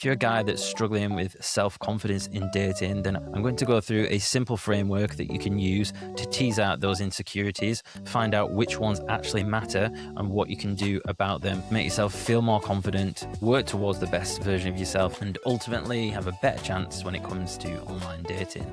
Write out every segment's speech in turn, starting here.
If you're a guy that's struggling with self-confidence in dating, then I'm going to go through a simple framework that you can use to tease out those insecurities, find out which ones actually matter and what you can do about them. Make yourself feel more confident, work towards the best version of yourself, and ultimately have a better chance when it comes to online dating.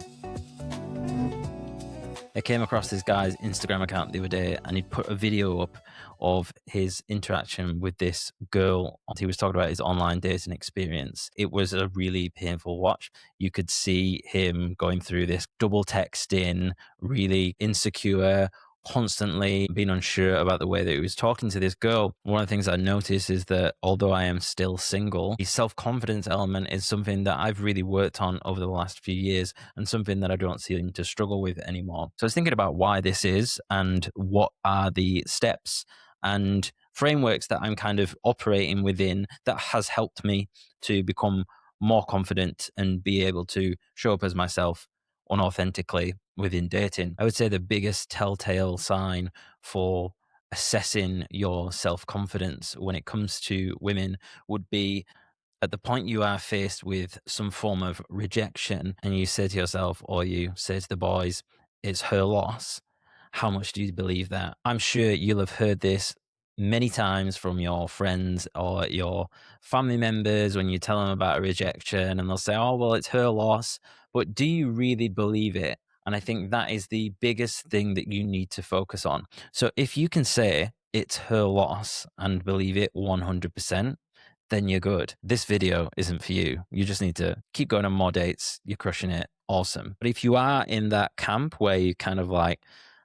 I came across this guy's Instagram account the other day, and he'd put a video up of his interaction with this girl. He was talking about his online dating experience. It was a really painful watch. You could see him going through this double texting, really insecure, constantly being unsure about the way that he was talking to this girl. One of the things I noticed is that although I am still single, the self-confidence element is something that I've really worked on over the last few years and something that I don't seem to struggle with anymore. So I was thinking about why this is and what are the steps and frameworks that I'm kind of operating within that has helped me to become more confident and be able to show up as myself unauthentically within dating. I would say the biggest telltale sign for assessing your self-confidence when it comes to women would be at the point you are faced with some form of rejection and you say to yourself, or you say to the boys, it's her loss. How much do you believe that? I'm sure you'll have heard this many times from your friends or your family members when you tell them about a rejection and they'll say, oh, well, it's her loss. But do you really believe it? And I think that is the biggest thing that you need to focus on. So if you can say it's her loss and believe it 100%, then you're good. This video isn't for you. You just need to keep going on more dates. You're crushing it. Awesome. But if you are in that camp where you kind of like,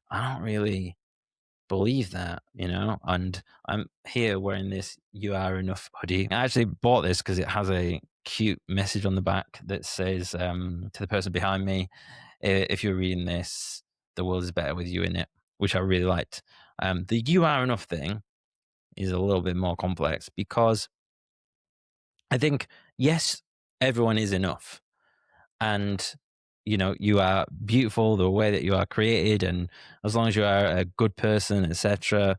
I don't really believe that, and I'm here wearing this You Are Enough hoodie. I actually bought this because it has a cute message on the back that says to the person behind me, if you're reading this, the world is better with you in it, which I really liked. The You Are Enough thing is a little bit more complex because I think, yes, everyone is enough. And, you are beautiful the way that you are created. And as long as you are a good person, etc.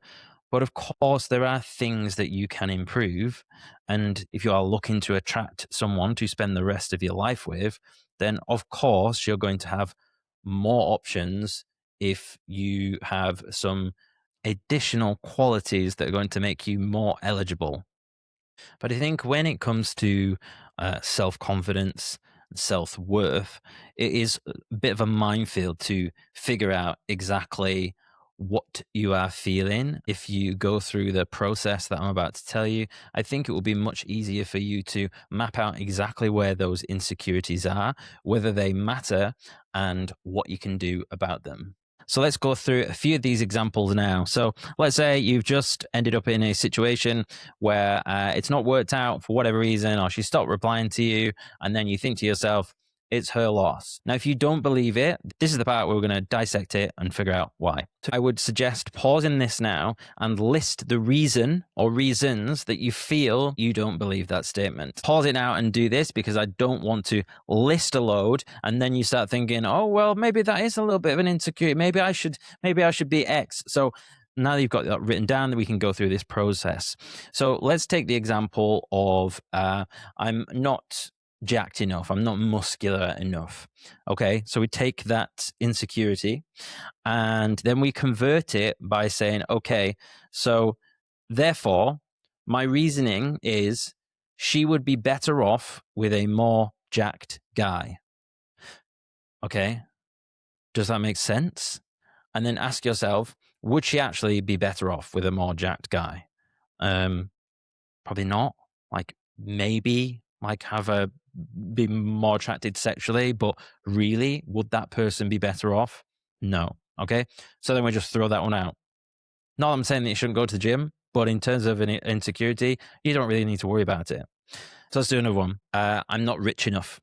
But of course, there are things that you can improve. And if you are looking to attract someone to spend the rest of your life with, then of course, you're going to have more options if you have some additional qualities that are going to make you more eligible. But I think when it comes to self confidence, self worth, it is a bit of a minefield to figure out exactly what you are feeling. If you go through the process that I'm about to tell you, I think it will be much easier for you to map out exactly where those insecurities are, whether they matter, and what you can do about them. So let's go through a few of these examples now. So let's say you've just ended up in a situation where it's not worked out for whatever reason, or she stopped replying to you, and then you think to yourself, it's her loss. Now, if you don't believe it, this is the part where we're going to dissect it and figure out why. So I would suggest pausing this now and list the reason or reasons that you feel you don't believe that statement. Pause it now and do this because I don't want to list a load and then you start thinking, oh, well, maybe that is a little bit of an insecurity. Maybe I should be X. So now that you've got that written down, that we can go through this process. So let's take the example of I'm not jacked enough. I'm not muscular enough. Okay. So we take that insecurity and then we convert it by saying, okay, so therefore my reasoning is she would be better off with a more jacked guy. Okay. Does that make sense? And then ask yourself, would she actually be better off with a more jacked guy? Probably not. Like maybe be more attracted sexually, but really, would that person be better off? No. Okay. So then we just throw that one out. Not that I'm saying that you shouldn't go to the gym, but in terms of an insecurity, you don't really need to worry about it. So let's do another one. I'm not rich enough.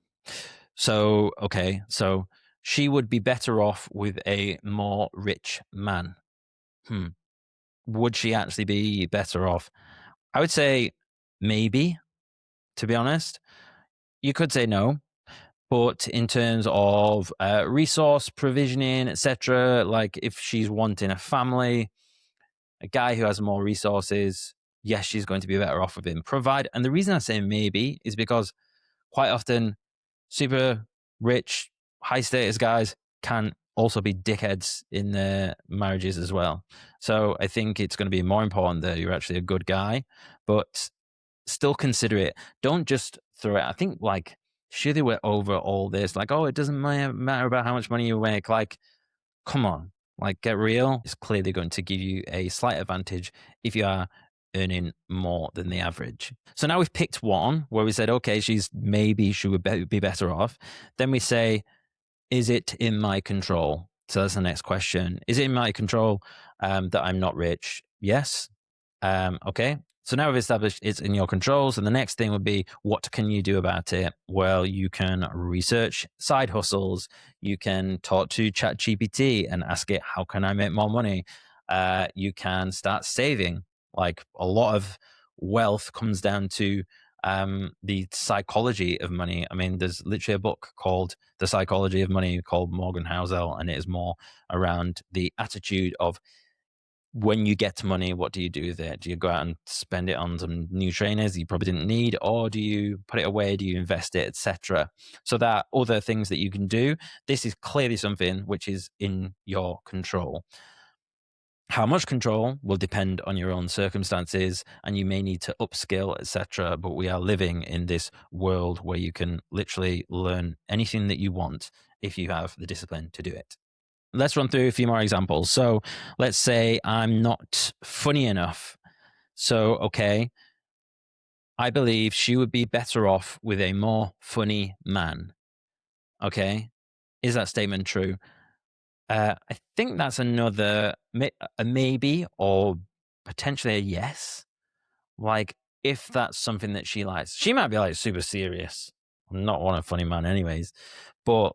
So, okay. So she would be better off with a more rich man. Would she actually be better off? I would say maybe, to be honest. You could say no, but in terms of resource provisioning, etc., like if she's wanting a family, a guy who has more resources, yes, she's going to be better off with him. And the reason I say maybe is because quite often super rich, high status guys can also be dickheads in their marriages as well. So I think it's going to be more important that you're actually a good guy, but still consider it. Don't just throw it. I think like surely we're over all this. Like, oh, it doesn't matter about how much money you make. Like, come on, like get real. It's clearly going to give you a slight advantage if you are earning more than the average. So now we've picked one where we said, okay, she would be better off. Then we say, is it in my control? So that's the next question. Is it in my control that I'm not rich? Yes. Okay. So now we've established it's in your controls. And the next thing would be, what can you do about it? Well, you can research side hustles. You can talk to ChatGPT and ask it, how can I make more money? You can start saving. Like a lot of wealth comes down to the psychology of money. I mean, there's literally a book called The Psychology of Money called Morgan Housel, and it is more around the attitude of when you get money, what do you do with it? Do you go out and spend it on some new trainers you probably didn't need, or do you put it away? Do you invest it, etc.? So there are other things that you can do. This is clearly something which is in your control. How much control will depend on your own circumstances, and you may need to upskill, etc. But we are living in this world where you can literally learn anything that you want if you have the discipline to do it. Let's run through a few more examples. So let's say I'm not funny enough. So, okay, I believe she would be better off with a more funny man. Okay. Is that statement true? I think that's another a maybe or potentially a yes. Like, if that's something that she likes, she might be like super serious. I'm not want a funny man, anyways. But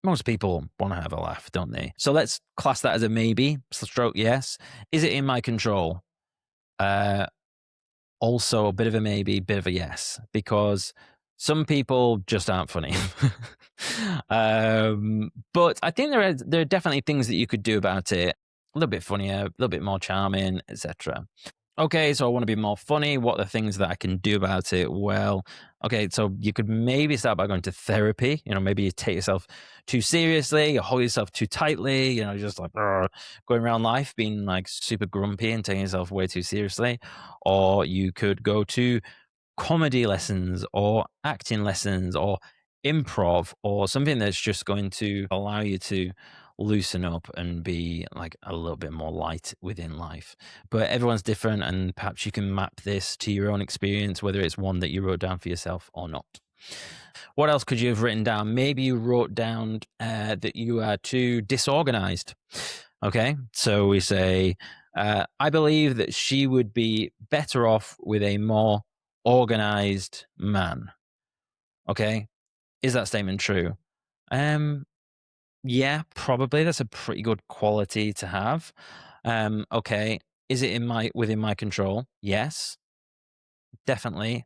most people want to have a laugh, don't they? So let's class that as a maybe, stroke yes. Is it in my control? Also a bit of a maybe, bit of a yes, because some people just aren't funny. But I think there are definitely things that you could do about it. A little bit funnier, a little bit more charming, etc. Okay, so I want to be more funny. What are the things that I can do about it? Well, okay, so you could maybe start by going to therapy. You know, maybe you take yourself too seriously, you hold yourself too tightly, you know, just like going around life being like super grumpy and taking yourself way too seriously. Or you could go to comedy lessons or acting lessons or improv or something that's just going to allow you to loosen up and be like a little bit more light within life. But everyone's different, and perhaps you can map this to your own experience, whether it's one that you wrote down for yourself or not. What else could you have written down? Maybe you wrote down that you are too disorganized. Okay, so we say, I believe that she would be better off with a more organized man. Okay, is that statement true? Yeah, probably. That's a pretty good quality to have. Okay, is it within my control? Yes, definitely.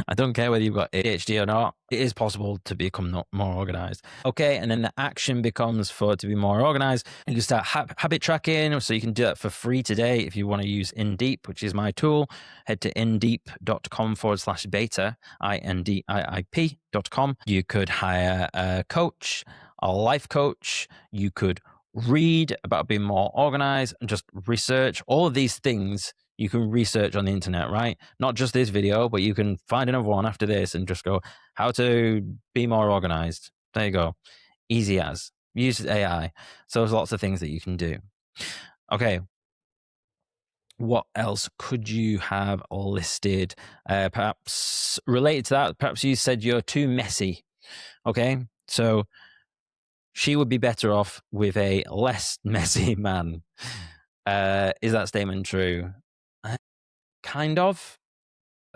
I don't care whether you've got ADHD or not. It is possible to become more organized. Okay, and then the action becomes for it to be more organized. You can start habit tracking, so you can do that for free today if you want to use InDeep, which is my tool. Head to indeep.com/beta, INDIIP.com. You could hire a coach, a life coach. You could read about being more organized and just research all of these things. You can research on the internet, right? Not just this video, but you can find another one after this and just go, how to be more organized. There you go. Easy as. Use AI. So there's lots of things that you can do. Okay. What else could you have listed? Perhaps related to that, perhaps you said you're too messy. Okay. So she would be better off with a less messy man. Is that statement true? Kind of.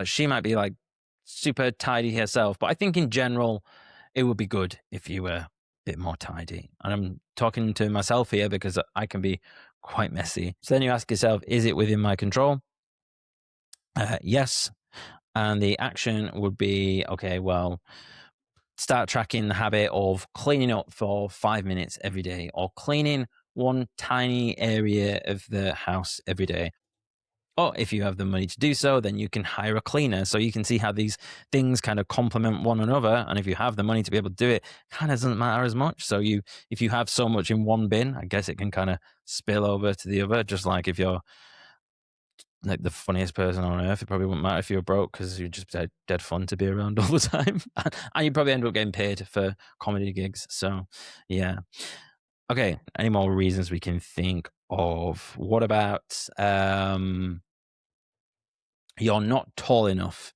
She might be like super tidy herself, but I think in general, it would be good if you were a bit more tidy. And I'm talking to myself here because I can be quite messy. So then you ask yourself, is it within my control? Yes. And the action would be, okay, well, start tracking the habit of cleaning up for 5 minutes every day, or cleaning one tiny area of the house every day. Or if you have the money to do so, then you can hire a cleaner. So you can see how these things kind of complement one another. And if you have the money to be able to do it, kind of doesn't matter as much. So if you have so much in one bin, I guess it can kind of spill over to the other. Just like if you're like the funniest person on earth, it probably wouldn't matter if you're broke because you're just dead fun to be around all the time. And you probably end up getting paid for comedy gigs. So yeah. Okay. Any more reasons we can think of? What about you're not tall enough?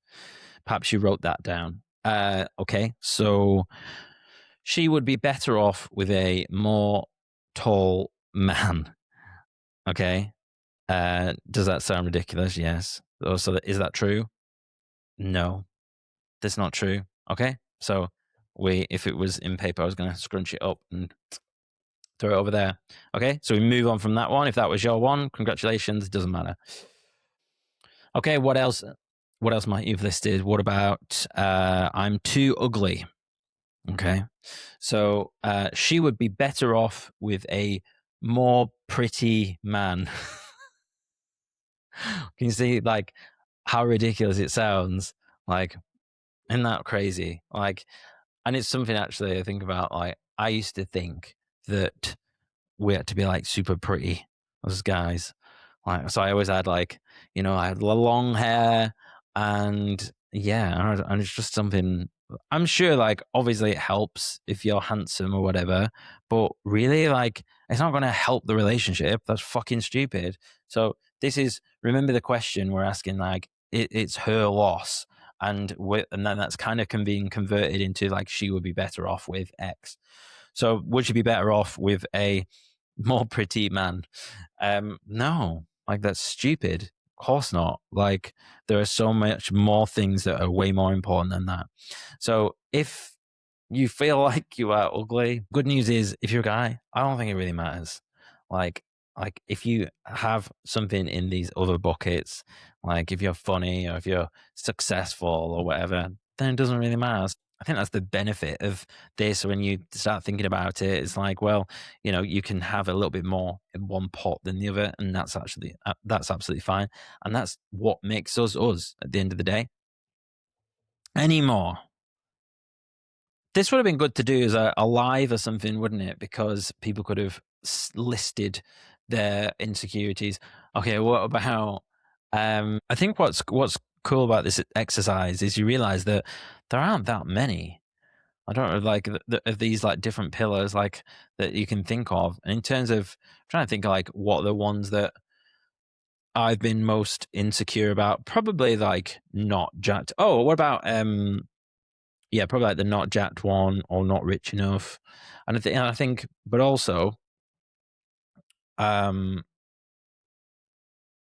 Perhaps you wrote that down. Okay. So she would be better off with a more tall man. Okay. Does that sound ridiculous? Yes. So is that true? No, that's not true. Okay. So if it was in paper, I was going to scrunch it up and throw it over there. Okay. So we move on from that one. If that was your one, congratulations. It doesn't matter. Okay. What else? What else might you've listed? What about I'm too ugly? Okay. So she would be better off with a more pretty man. Can you see like how ridiculous it sounds? Like, isn't that crazy? Like, and it's something actually I think about. Like, I used to think that we had to be like super pretty as guys. Like, so I always had like, I had long hair and yeah, and it's just something I'm sure like obviously it helps if you're handsome or whatever, but really like it's not going to help the relationship. That's fucking stupid. So remember the question we're asking like it's her loss and then that's kind of being converted into like she would be better off with X. So would she be better off with a more pretty man? No, like that's stupid. Of course not. Like there are so much more things that are way more important than that. So if you feel like you are ugly, good news is if you're a guy, I don't think it really matters. Like like if you have something in these other buckets, like if you're funny or if you're successful or whatever, then it doesn't really matter. I think that's the benefit of this when you start thinking about it. It's like, well, you can have a little bit more in one pot than the other, and that's absolutely fine. And that's what makes us us at the end of the day. Any more? This would have been good to do as a live or something, wouldn't it? Because people could have listed their insecurities. Okay, what about? I think what's cool about this exercise is you realize that there aren't that many. I don't know, like of these like different pillars like that you can think of. And in terms of trying to think of, like what are the ones that I've been most insecure about, probably like not jacked. Oh, what about yeah, probably like the not jacked one or not rich enough. And I think, but also, um,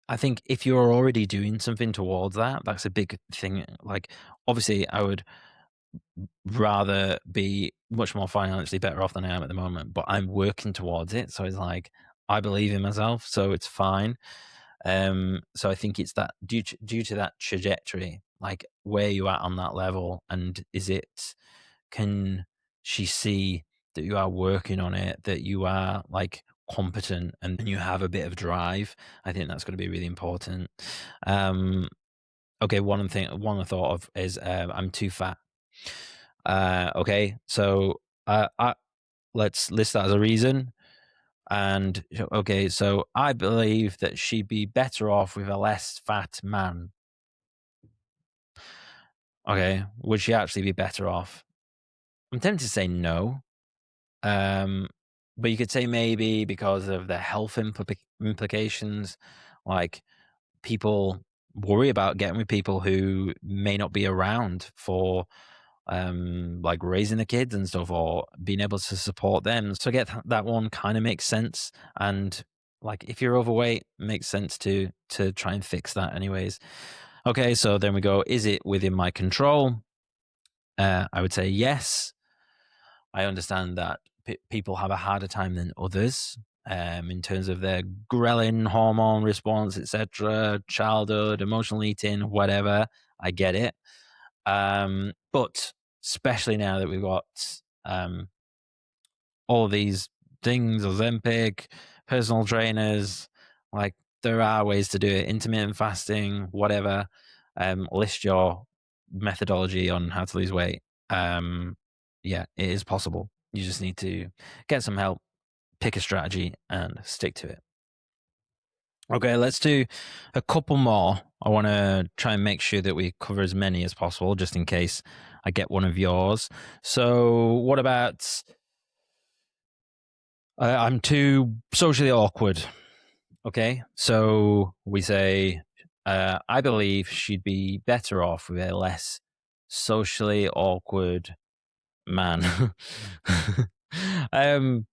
I think if you're already doing something towards that, that's a big thing. Like, obviously, I would rather be much more financially better off than I am at the moment, but I'm working towards it. So it's like I believe in myself, so it's fine. So I think it's that due to that trajectory, like where you at on that level, and can she see that you are working on it, that you are like competent and you have a bit of drive? I think that's going to be really important. Okay, one I thought of is I'm too fat. Okay, so let's list that as a reason. And okay, so I believe that she'd be better off with a less fat man. Okay, would she actually be better off? I'm tempted to say no. Um, but you could say maybe because of the health implications, like people worry about getting with people who may not be around for like raising the kids and stuff or being able to support them. So I get that one kind of makes sense. And like if you're overweight, it makes sense to try and fix that anyways. Okay, so then we go, is it within my control? I would say yes. I understand that people have a harder time than others in terms of their ghrelin hormone response, etc., childhood, emotional eating, whatever. I get it. But especially now that we've got all these things, Ozempic, personal trainers, like there are ways to do it. Intermittent fasting, whatever. List your methodology on how to lose weight. Yeah, it is possible. You just need to get some help, pick a strategy, and stick to it. Okay, let's do a couple more. I want to try and make sure that we cover as many as possible, just in case I get one of yours. So, what about I'm too socially awkward? Okay, so we say, I believe she'd be better off with a less socially awkward man. um,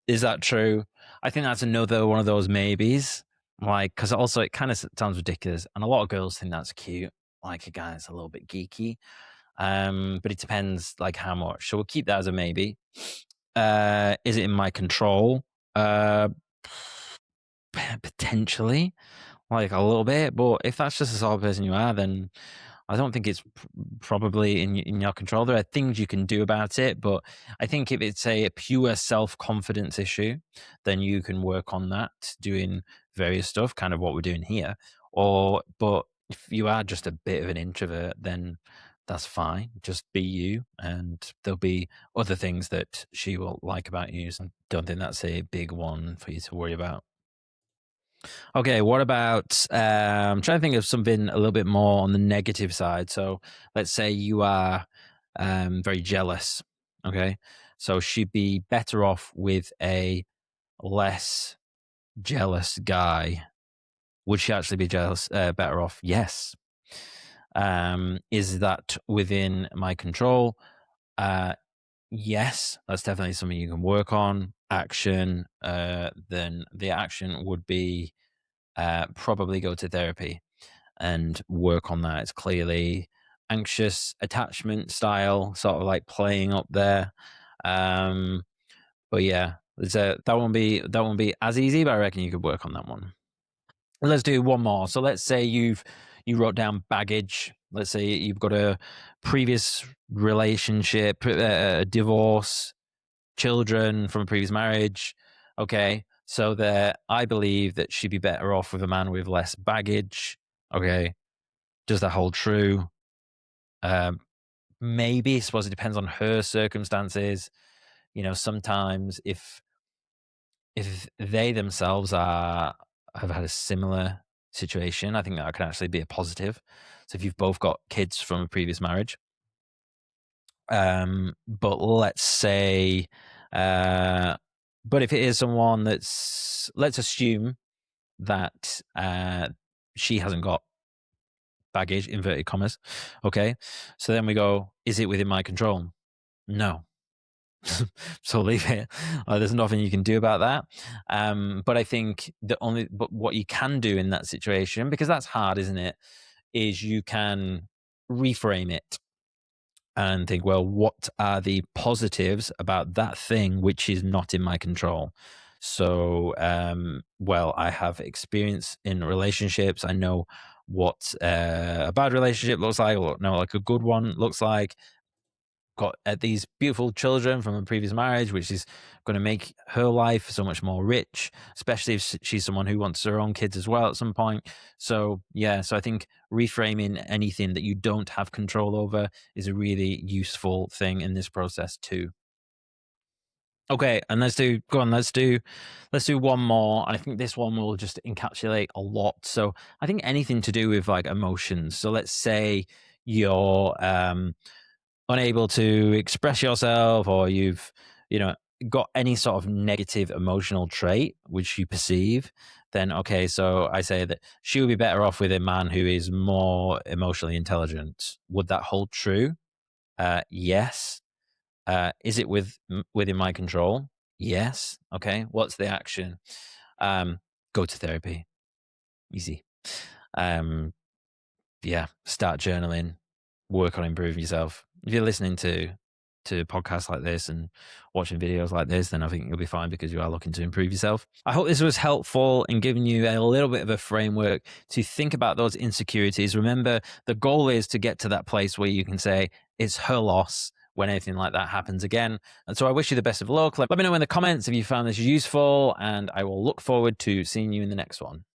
is that true? I think that's another one of those maybes. Like, because also it kind of sounds ridiculous, and a lot of girls think that's cute. Like a guy that's a little bit geeky. But it depends, like how much. So we'll keep that as a maybe. Is it in my control? Uh, potentially, like a little bit. But if that's just the sort of person you are, then I don't think it's probably in your control. There are things you can do about it, but I think if it's a pure self-confidence issue, then you can work on that doing various stuff, kind of what we're doing here. But if you are just a bit of an introvert, then that's fine. Just be you, and there'll be other things that she will like about you. So I don't think that's a big one for you to worry about. Okay, what about I'm trying to think of something a little bit more on the negative side. So let's say you are very jealous. Okay, so she'd be better off with a less jealous guy. Would she actually be jealous? Better off? Yes. Is that within my control? Yes, that's definitely something you can work on. Action. Then the action would be probably go to therapy and work on that. It's clearly anxious attachment style, sort of like playing up there. Um, but yeah, that won't be as easy, but I reckon you could work on that one. Let's do one more. So let's say you wrote down baggage. Let's say you've got a previous relationship, a divorce, children from a previous marriage. Okay, so that I believe that she'd be better off with a man with less baggage. Okay, does that hold true? Um, maybe. I suppose it depends on her circumstances. You know, sometimes if they themselves have had a similar situation, I think that can actually be a positive. So if you've both got kids from a previous marriage, but let's say, but if it is someone let's assume that she hasn't got baggage, inverted commas. Okay. So then we go, is it within my control? No. So leave it. There's nothing you can do about that. But I think but what you can do in that situation, because that's hard, isn't it? Is you can reframe it and think, well, what are the positives about that thing which is not in my control? So, well, I have experience in relationships. I know what a bad relationship looks like, or no, like a good one looks like. Got these beautiful children from a previous marriage, which is going to make her life so much more rich, especially if she's someone who wants her own kids as well at some point. So, yeah, so I think reframing anything that you don't have control over is a really useful thing in this process too. Okay, and let's do one more. I think this one will just encapsulate a lot. So I think anything to do with like emotions. So let's say you're unable to express yourself, or you've you know got any sort of negative emotional trait which you perceive, then okay, so I say that she would be better off with a man who is more emotionally intelligent. Would that hold true? Yes. Is it within my control? Yes. Okay, what's the action? Go to therapy. Easy. um yeah, start journaling, work on improving yourself. If you're listening to podcasts like this and watching videos like this, then I think you'll be fine because you are looking to improve yourself. I hope this was helpful in giving you a little bit of a framework to think about those insecurities. Remember, the goal is to get to that place where you can say, it's her loss. when anything like that happens again. And so I wish you the best of luck. Let me know in the comments if you found this useful, and I will look forward to seeing you in the next one.